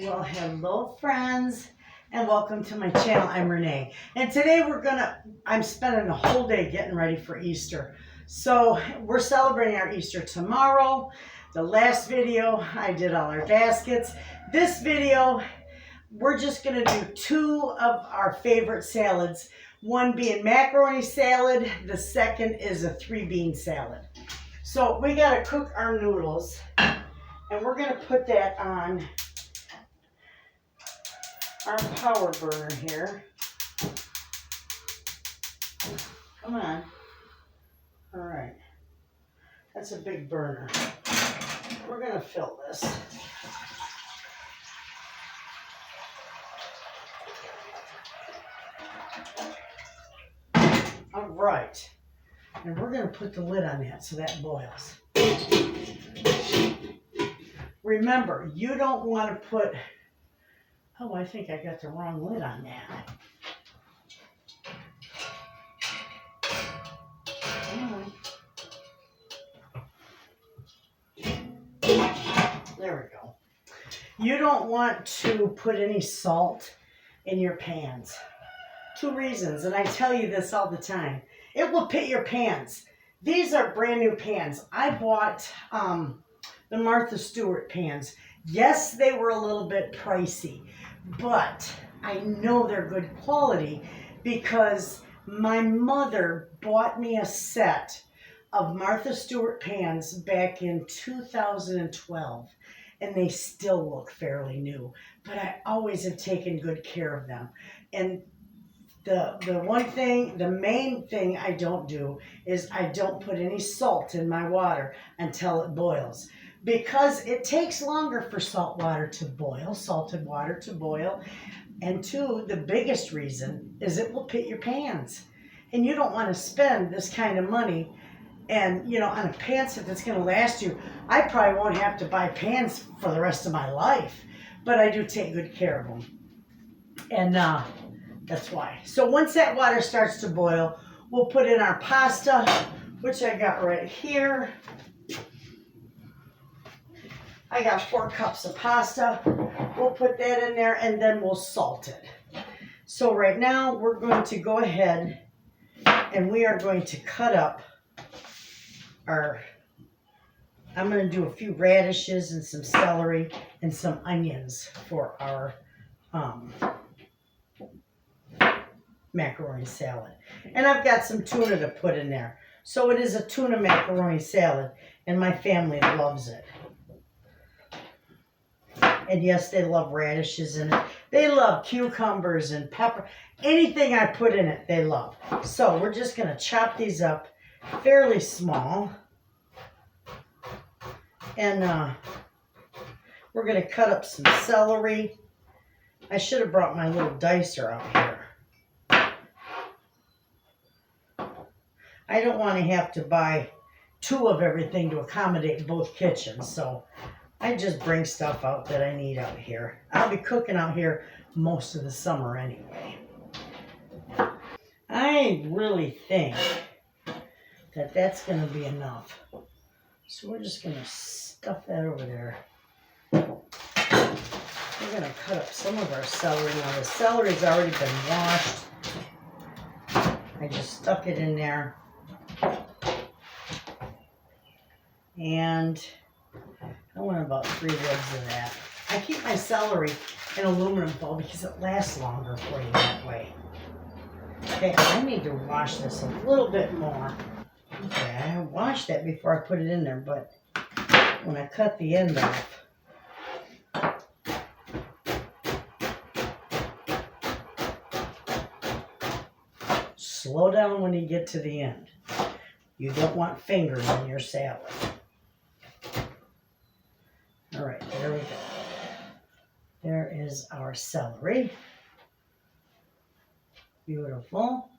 Well, hello friends, and welcome to my channel. I'm Renee, and today I'm spending the whole day getting ready for Easter. So we're celebrating our Easter tomorrow. The last video, I did all our baskets. This video, we're just gonna do two of our favorite salads. One being macaroni salad, the second is a 3-bean salad. So we gotta cook our noodles, and we're gonna put that on our power burner here. Come on. All right. That's a big burner. We're going to fill this. All right. And we're going to put the lid on that so that boils. Remember, you don't want to put... Oh, I think I got the wrong lid on that. There we go. You don't want to put any salt in your pans. 2 reasons, and I tell you this all the time. It will pit your pans. These are brand new pans. I bought the Martha Stewart pans. Yes, they were a little bit pricey, but I know they're good quality because my mother bought me a set of Martha Stewart pans back in 2012, and they still look fairly new, but I always have taken good care of them. And the main thing I don't do is I don't put any salt in my water until it boils, because it takes longer for salted water to boil. And 2, the biggest reason is it will pit your pans. And you don't want to spend this kind of money and, on a pan set that's going to last you. I probably won't have to buy pans for the rest of my life, but I do take good care of them. And that's why. So once that water starts to boil, we'll put in our pasta, which I got right here. I got 4 cups of pasta. We'll put that in there and then we'll salt it. So right now we're going to go ahead and we are going to cut up I'm going to do a few radishes and some celery and some onions for our macaroni salad. And I've got some tuna to put in there. So it is a tuna macaroni salad, and my family loves it. And yes, they love radishes in it. They love cucumbers and pepper. Anything I put in it, they love. So we're just going to chop these up fairly small. And we're going to cut up some celery. I should have brought my little dicer out here. I don't want to have to buy 2 of everything to accommodate both kitchens. So I just bring stuff out that I need out here. I'll be cooking out here most of the summer anyway. I really think that that's going to be enough. So we're just going to stuff that over there. We're going to cut up some of our celery. Now the celery's already been washed. I just stuck it in there. And I want about 3 ribs of that. I keep my celery in aluminum foil because it lasts longer for you that way. Okay, I need to wash this a little bit more. Okay, I washed that before I put it in there, but when I cut the end off, slow down when you get to the end. You don't want fingers in your salad. All right, there we go. There is our celery. Beautiful.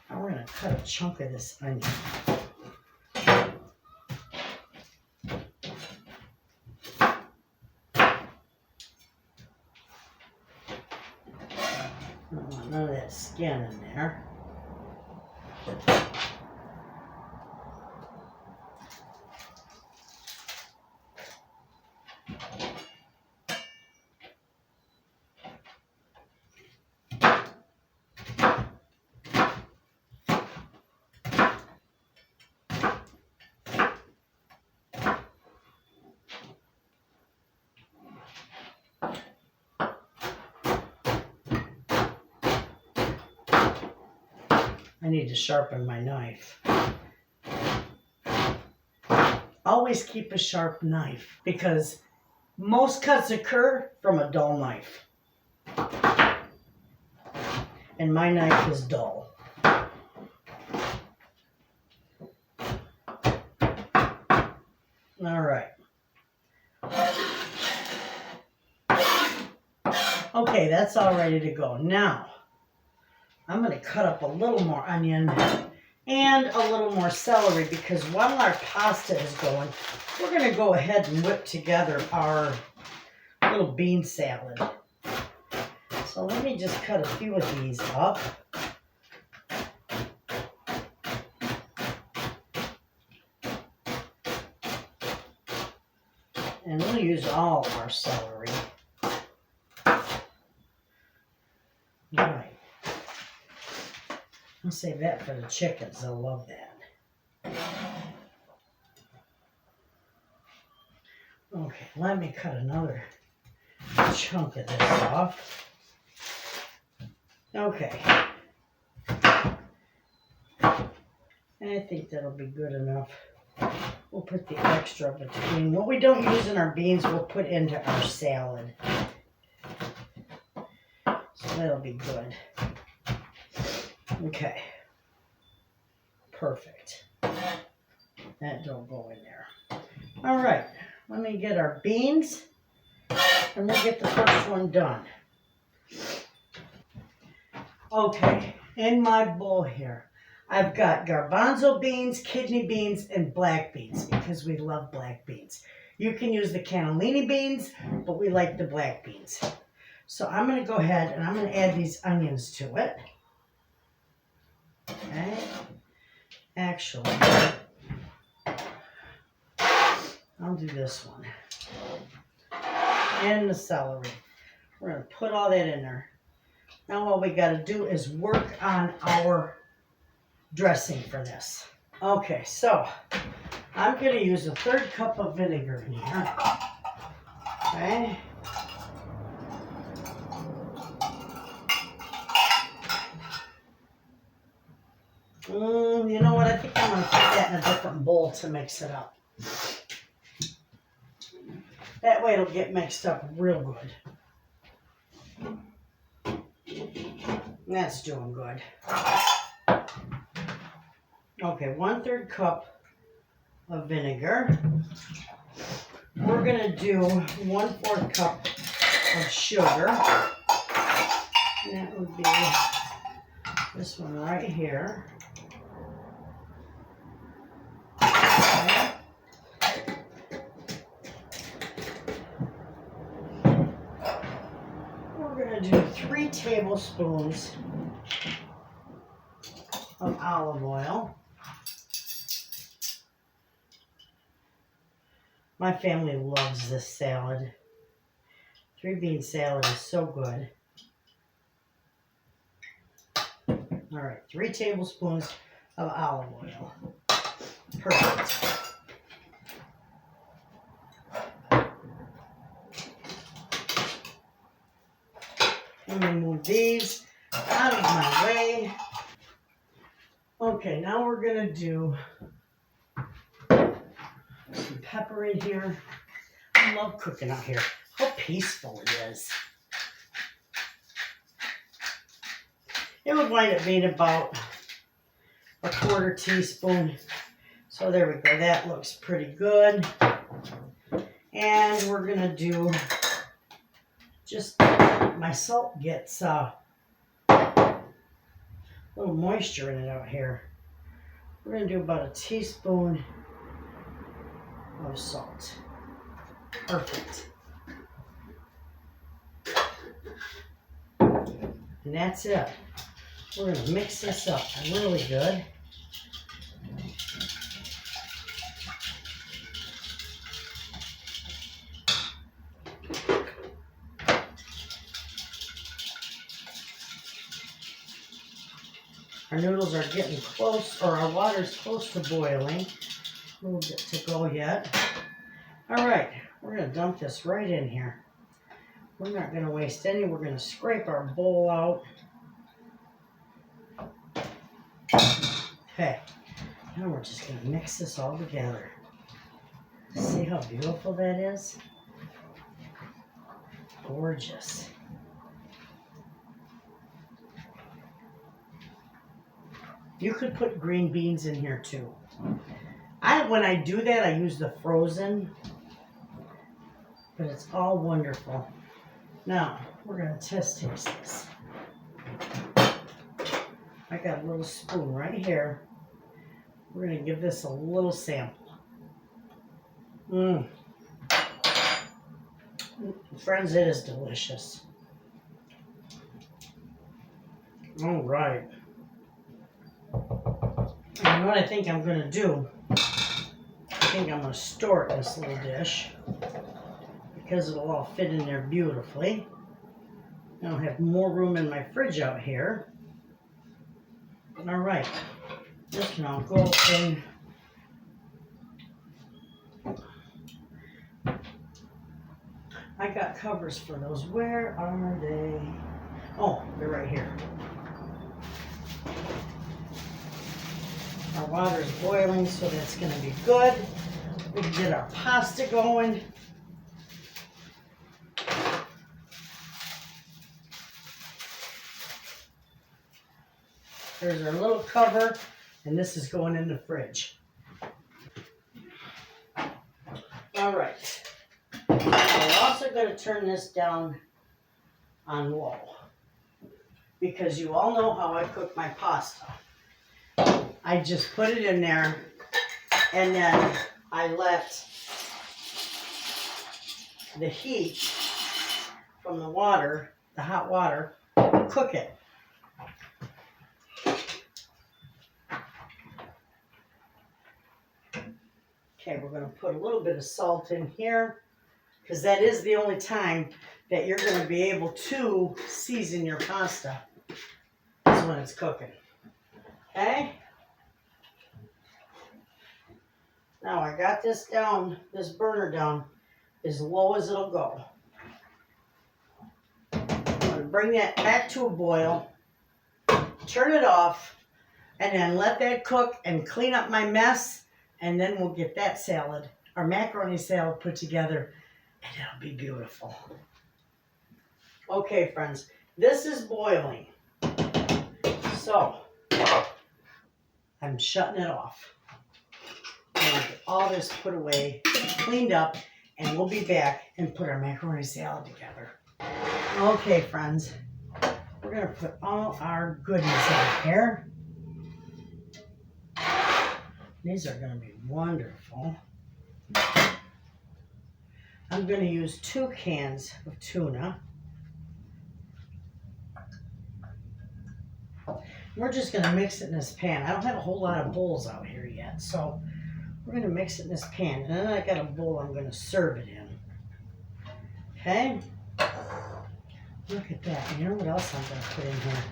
Now we're going to cut a chunk of this onion. I don't want none of that skin in there. I need to sharpen my knife. Always keep a sharp knife because most cuts occur from a dull knife. And my knife is dull. All right. Okay, that's all ready to go. Now, I'm going to cut up a little more onion and a little more celery because while our pasta is going, we're going to go ahead and whip together our little bean salad. So let me just cut a few of these up. And we'll use all our celery. All right. I'll save that for the chickens. They'll love that. Okay, let me cut another chunk of this off. Okay. And I think that'll be good enough. We'll put the extra between. What we don't use in our beans, we'll put into our salad. So that'll be good. Okay. Perfect. That don't go in there. All right. Let me get our beans and we'll get the first one done. Okay. In my bowl here, I've got garbanzo beans, kidney beans, and black beans because we love black beans. You can use the cannellini beans, but we like the black beans. So I'm going to go ahead and I'm going to add these onions to it. Okay. Actually, I'll do this one. And the celery. We're going to put all that in there. Now all we got to do is work on our dressing for this. Okay, so I'm going to use a 1/3 cup of vinegar in here. Okay. You know what? I think I'm going to put that in a different bowl to mix it up. That way it'll get mixed up real good. That's doing good. Okay, 1/3 cup of vinegar. We're going to do 1/4 cup of sugar. And that would be this one right here. Okay. We're going to do 3 tablespoons of olive oil. My family loves this salad. 3-bean salad is so good. All right, 3 tablespoons of olive oil. Perfect. Let me move these out of my way. Okay, now we're going to do some pepper in here. I love cooking out here. How peaceful it is. It would wind up being about a 1/4 teaspoon. So there we go. That looks pretty good. And we're going to do just, my salt gets a little moisture in it out here. We're going to do about a teaspoon of salt. Perfect. And that's it. We're going to mix this up really good. Our noodles are getting close, or our water's close to boiling. A little bit to go yet. All right, we're going to dump this right in here. We're not going to waste any. We're going to scrape our bowl out. Okay, now we're just going to mix this all together. See how beautiful that is? Gorgeous. You could put green beans in here too. When I do that, I use the frozen, but it's all wonderful. Now, we're going to taste this. I got a little spoon right here. We're going to give this a little sample. Friends, it is delicious. All right. And what I think I'm going to do, I think I'm going to store it in this little dish because it'll all fit in there beautifully. I'll have more room in my fridge out here. All right. This can all go in. I got covers for those. Where are they? Oh, they're right here. Our water is boiling, so that's going to be good. We can get our pasta going. There's our little cover, and this is going in the fridge. All right. We're also going to turn this down on low because you all know how I cook my pasta. I just put it in there and then I let the heat from the water, the hot water, cook it. Okay, we're going to put a little bit of salt in here because that is the only time that you're going to be able to season your pasta is when it's cooking. Okay? Now I got this down, this burner down as low as it'll go. I'm going to bring that back to a boil, turn it off, and then let that cook and clean up my mess, and then we'll get that salad, our macaroni salad, put together, and it'll be beautiful. Okay, friends, this is boiling. So, I'm shutting it off. I'm going to get all this put away, cleaned up, and we'll be back and put our macaroni salad together. Okay, friends, we're going to put all our goodies in here. These are going to be wonderful. I'm going to use 2 cans of tuna. We're just going to mix it in this pan. I don't have a whole lot of bowls out here yet, so we're going to mix it in this pan. And then I got a bowl I'm going to serve it in. Okay? Look at that. You know what else I'm going to put in here?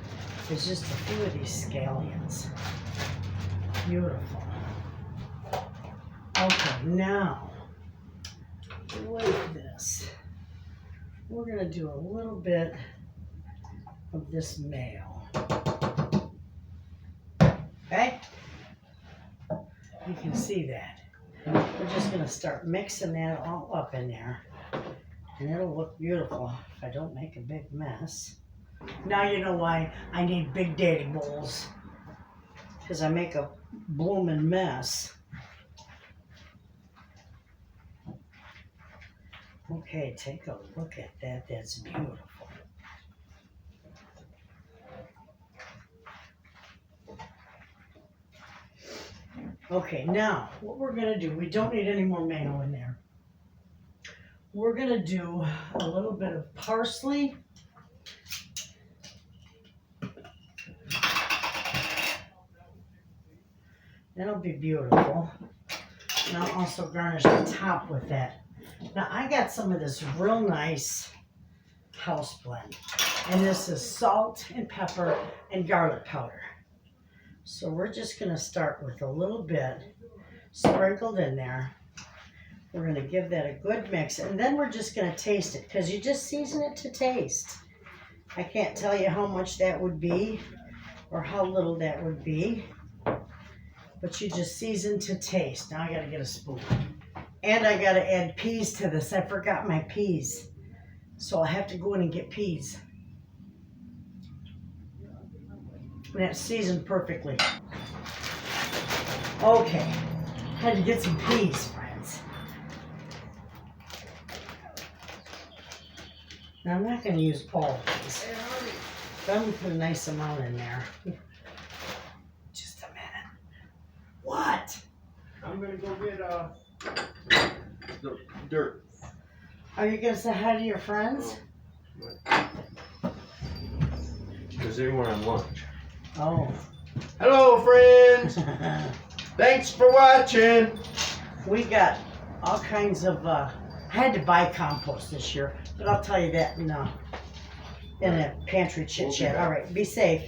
There's just a few of these scallions. Beautiful. Okay, now, with this, we're going to do a little bit of this mayo. Okay? You can see that. We're just going to start mixing that all up in there. And it'll look beautiful if I don't make a big mess. Now you know why I need Big Daddy bowls. Because I make a blooming mess. Okay, take a look at that. That's beautiful. Okay, now what we're going to do, we don't need any more mayo in there. We're going to do a little bit of parsley. That'll be beautiful. And I'll also garnish the top with that. Now I got some of this real nice house blend. And this is salt and pepper and garlic powder. So we're just going to start with a little bit sprinkled in there. We're going to give that a good mix. And then we're just going to taste it because you just season it to taste. I can't tell you how much that would be or how little that would be. but you just season to taste. Now I gotta get a spoon. And I gotta add peas to this. I forgot my peas. So I'll have to go in and get peas. And that's seasoned perfectly. Okay, had to get some peas, friends. Now I'm not gonna use all of these, but I'm gonna put a nice amount in there. Just a minute. What? I'm gonna go get the dirt. Are you gonna say hi to your friends? Because they were on lunch. Oh. Hello, friends. Thanks for watching. We got all kinds of, I had to buy compost this year, but I'll tell you that in a pantry chit chat. All right, be safe.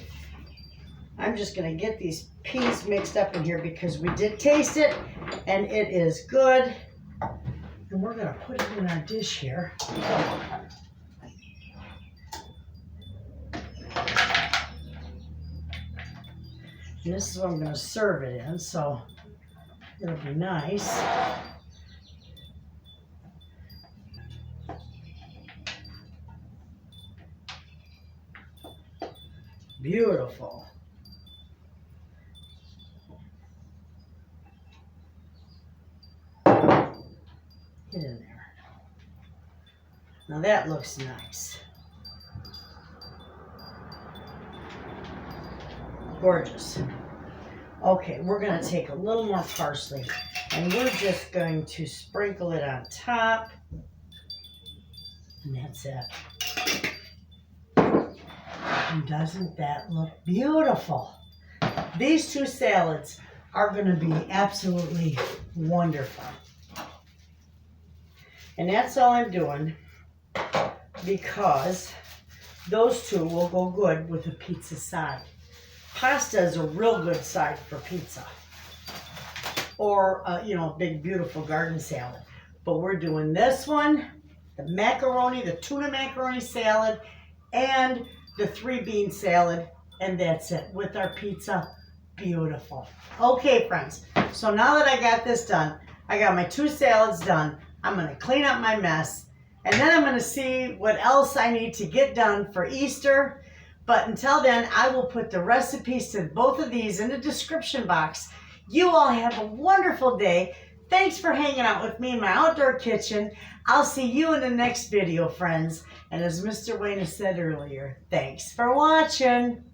I'm just gonna get these peas mixed up in here because we did taste it and it is good. And we're gonna put it in our dish here. And this is what I'm gonna serve it in, so it'll be nice. Beautiful. Get in there. Now that looks nice. Gorgeous. Okay, we're going to take a little more parsley and we're just going to sprinkle it on top. And that's it. And doesn't that look beautiful? These two salads are going to be absolutely wonderful. And that's all I'm doing because those two will go good with a pizza side. Pasta is a real good side for pizza. Or, you know, a big, beautiful garden salad. But we're doing this one, the macaroni, the tuna macaroni salad, and the 3-bean salad. And that's it with our pizza. Beautiful. Okay, friends. So now that I got this done, I got my 2 salads done. I'm going to clean up my mess. And then I'm going to see what else I need to get done for Easter. But until then, I will put the recipes to both of these in the description box. You all have a wonderful day. Thanks for hanging out with me in my outdoor kitchen. I'll see you in the next video, friends. And as Mr. Wayne said earlier, thanks for watching.